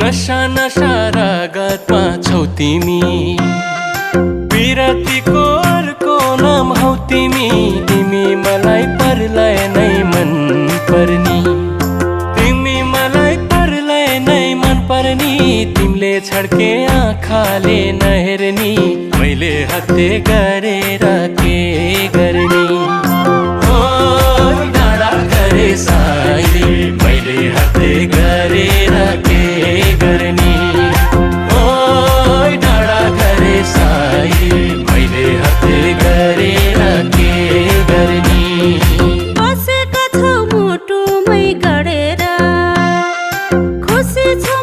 नशा नशा रगतमा छौ तिमी, विरतीको अर्को नाम हौ तिमी। तिमी मलाई परलाई नै मन पर्नी, तिमी मलाई परलाई नै मन पर्नी। तिमीले छड्के आँखाले नहेर्नी, मैले हत्ते गरेर के गर्ने। ओ डाँडा गरे साइली, मैले हत्ते गरेर के गर्ने। ओ डाँडा गरे साइली, मैले हत्ते गरेर के गर्ने। बसेका छौ मुटुमै गडेर, खुसी छु